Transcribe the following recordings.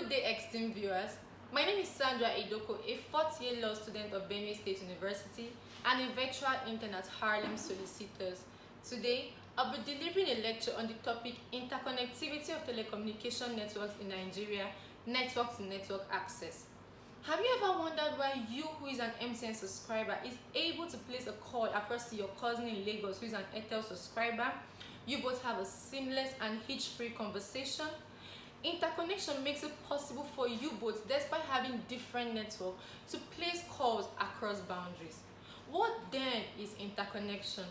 Good day, esteemed viewers. My name is Sandra Idoko, a fourth-year law student of Benue State University and a virtual intern at HARLEM Solicitors. Today, I'll be delivering a lecture on the topic Interconnectivity of Telecommunication Networks in Nigeria, Network-to-Network Access. Have you ever wondered why you, who is an MTN subscriber, is able to place a call across to your cousin in Lagos who is an Airtel subscriber? You both have a seamless and hitch-free conversation. Interconnection makes it possible for you both, despite having different networks, to place calls across boundaries. What then is interconnection?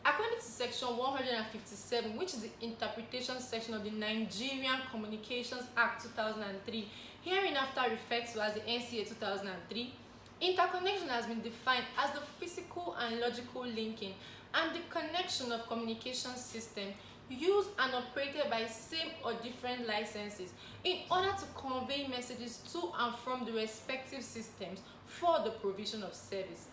According to section 157, which is the interpretation section of the Nigerian Communications Act 2003, hereinafter referred to as the NCA 2003, interconnection has been defined as the physical and logical linking and the connection of communication systems used and operated by same or different licenses in order to convey messages to and from the respective systems for the provision of service.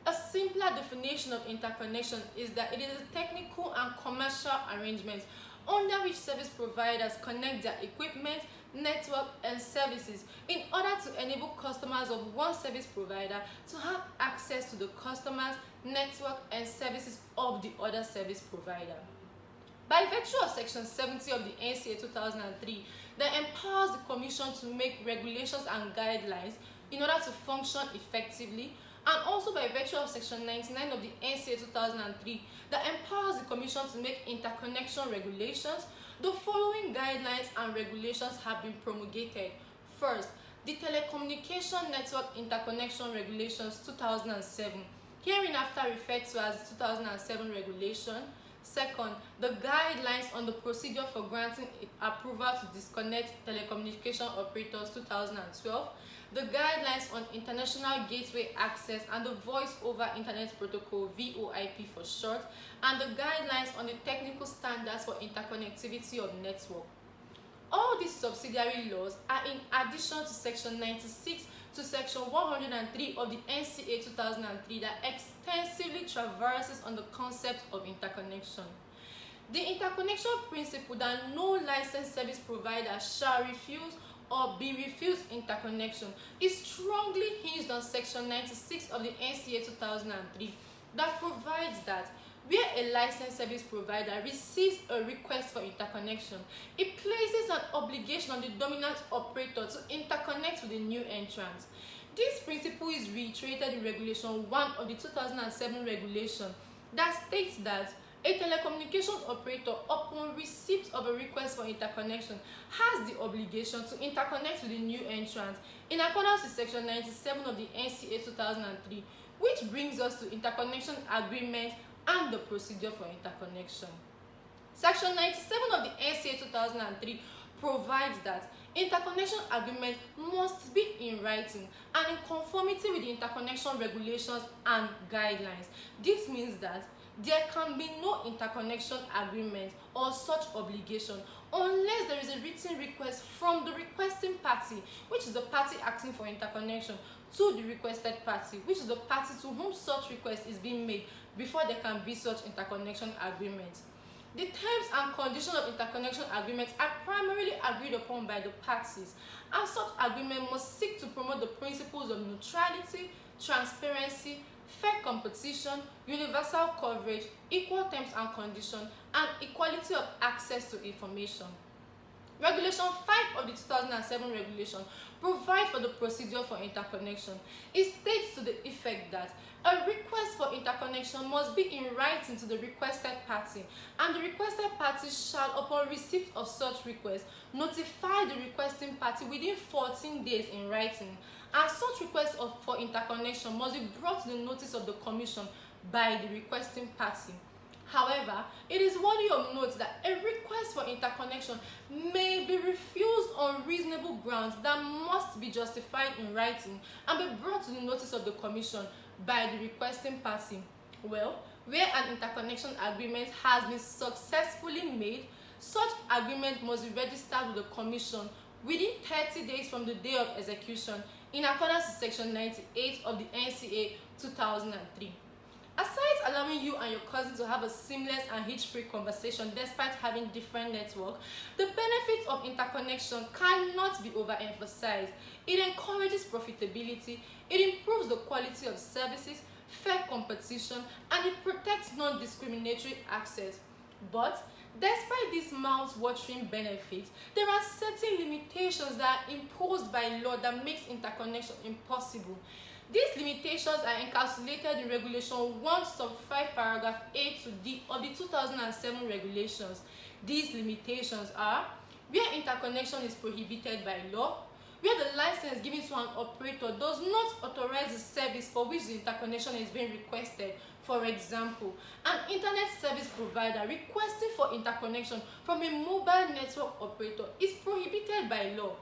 A simpler definition of interconnection is that it is a technical and commercial arrangement under which service providers connect their equipment, network, and services in order to enable customers of one service provider to have access to the customers, network, and services of the other service provider. By virtue of Section 70 of the NCA 2003, that empowers the Commission to make regulations and guidelines in order to function effectively, and also by virtue of Section 99 of the NCA 2003, that empowers the Commission to make interconnection regulations, the following guidelines and regulations have been promulgated. First, the Telecommunication Network Interconnection Regulations 2007, hereinafter referred to as the 2007 regulation. Second, the guidelines on the procedure for granting approval to disconnect telecommunication operators 2012, the guidelines on international gateway access and the voice over internet protocol VoIP for short, and the guidelines on the technical standards for interconnectivity of network. All these subsidiary laws are in addition to Section 96 to Section 103 of the NCA 2003 that extensively traverses on the concept of interconnection. The interconnection principle that no licensed service provider shall refuse or be refused interconnection is strongly hinged on Section 96 of the NCA 2003 that provides that where a licensed service provider receives a request for interconnection, it places an obligation on the dominant operator to interconnect with the new entrant. This principle is reiterated in Regulation 1 of the 2007 regulation that states that a telecommunication operator, upon receipt of a request for interconnection, has the obligation to interconnect with the new entrant in accordance with Section 97 of the NCA 2003, which brings us to interconnection agreement and the procedure for interconnection. Section 97 of the NCA 2003 provides that interconnection agreement must be in writing and in conformity with the interconnection regulations and guidelines. This means that there can be no interconnection agreement or such obligation unless there is a written request from the requesting party, which is the party asking for interconnection, to the requested party, which is the party to whom such request is being made, before there can be such interconnection agreement. The terms and conditions of interconnection agreements are primarily agreed upon by the parties, and such agreement must seek to promote the principles of neutrality, transparency, fair competition, universal coverage, equal terms and conditions, and equality of access to information. Regulation 5 of the 2007 regulation provides for the procedure for interconnection. It states to the effect that a request for interconnection must be in writing to the requested party, and the requested party shall, upon receipt of such request, notify the requesting party within 14 days in writing, and such request for interconnection must be brought to the notice of the Commission by the requesting party. However, it is worthy of note that a request for interconnection may be refused on reasonable grounds that must be justified in writing and be brought to the notice of the Commission by the requesting party. Well, where an interconnection agreement has been successfully made, such agreement must be registered with the Commission within 30 days from the day of execution in accordance with Section 98 of the NCA 2003. Aside allowing you and your cousin to have a seamless and hitch-free conversation despite having different networks, the benefits of interconnection cannot be overemphasized. It encourages profitability, it improves the quality of services, fair competition, and it protects non-discriminatory access. But despite these mouth-watering benefits, there are certain limitations that are imposed by law that makes interconnection impossible. These limitations are encapsulated in Regulation 1 sub 5 paragraph A to D of the 2007 regulations. These limitations are where interconnection is prohibited by law, where the license given to an operator does not authorize the service for which the interconnection is being requested. For example, an internet service provider requesting for interconnection from a mobile network operator is prohibited by law,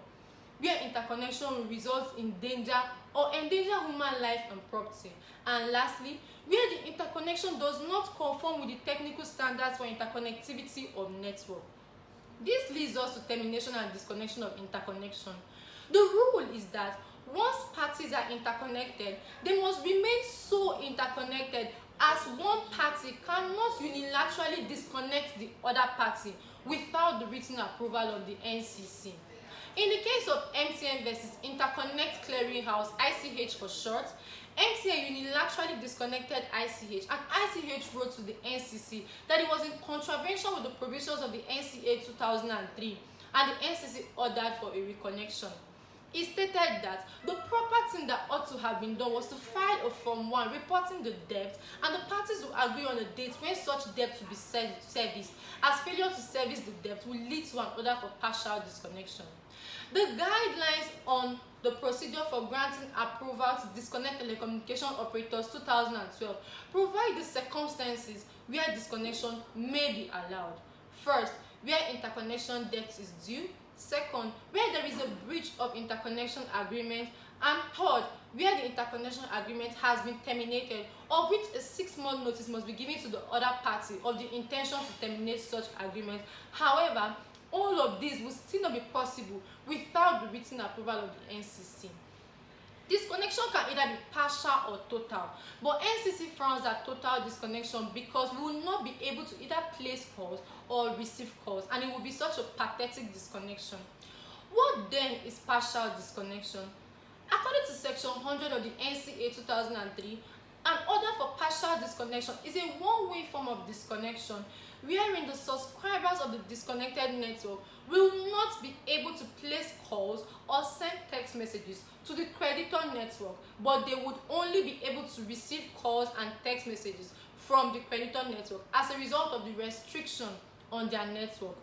where interconnection will result in danger or endanger human life and property. And lastly, where the interconnection does not conform with the technical standards for interconnectivity of network. This leads us to termination and disconnection of interconnection. The rule is that once parties are interconnected, they must remain so interconnected as one party cannot unilaterally disconnect the other party without the written approval of the NCC. In the case of MTN versus Interconnect Clearinghouse, ICH for short, MTN unilaterally disconnected ICH and ICH wrote to the NCC that it was in contravention with the provisions of the NCA 2003 and the NCC ordered for a reconnection. It stated that the proper thing that ought to have been done was to file a Form 1 reporting the debt, and the parties will agree on a date when such debt will be serviced, as failure to service the debt will lead to an order for partial disconnection. The guidelines on the procedure for granting approval to disconnect telecommunication operators 2012 provide the circumstances where disconnection may be allowed. First, where interconnection debt is due. Second, where there is a breach of interconnection agreement. And third, where the interconnection agreement has been terminated, of which a 6-month notice must be given to the other party of the intention to terminate such agreement. However, all of these will still not be possible without the written approval of the NCC. Disconnection can either be partial or total, but NCC frowns at total disconnection because we will not be able to either place calls or receive calls, and it will be such a pathetic disconnection. What then is partial disconnection? According to Section 100 of the NCA 2003, an order for partial disconnection is a one-way form of disconnection wherein the subscribers of the disconnected network will not be able to place calls or send text messages to the creditor network, but they would only be able to receive calls and text messages from the creditor network as a result of the restriction on their network.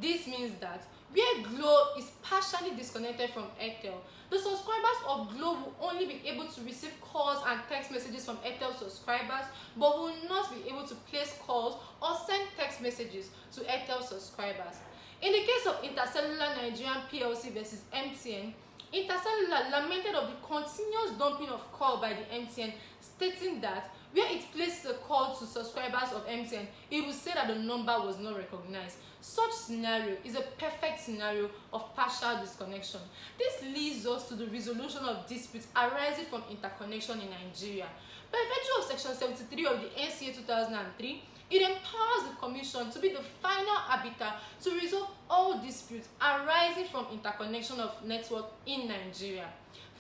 This means that where Glo is partially disconnected from Airtel, the subscribers of Glo will only be able to receive calls and text messages from Airtel subscribers, but will not be able to place calls or send text messages to Airtel subscribers. In the case of Intercellular Nigerian PLC versus MTN, Intercellular lamented of the continuous dumping of call by the MTN, stating that where it places a call to subscribers of MTN, it will say that the number was not recognized. Such scenario is a perfect scenario of partial disconnection. This leads us to the resolution of disputes arising from interconnection in Nigeria. By virtue of Section 73 of the NCA 2003, it empowers the Commission to be the final arbiter to resolve all disputes arising from interconnection of network in Nigeria.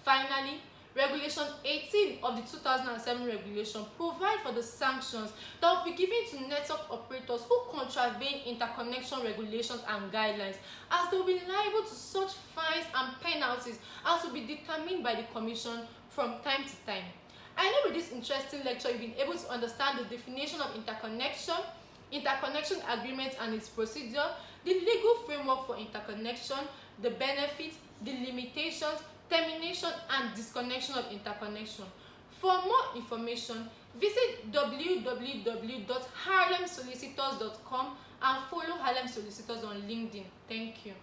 Finally, Regulation 18 of the 2007 regulation provide for the sanctions that will be given to network operators who contravene interconnection regulations and guidelines, as they will be liable to such fines and penalties as will be determined by the Commission from time to time. I know with this interesting lecture you've been able to understand the definition of interconnection, interconnection agreement and its procedure, the legal framework for interconnection, the benefits, the limitations, termination and disconnection of interconnection. For more information, visit www.harlemsolicitors.com and follow Harlem Solicitors on LinkedIn. Thank you.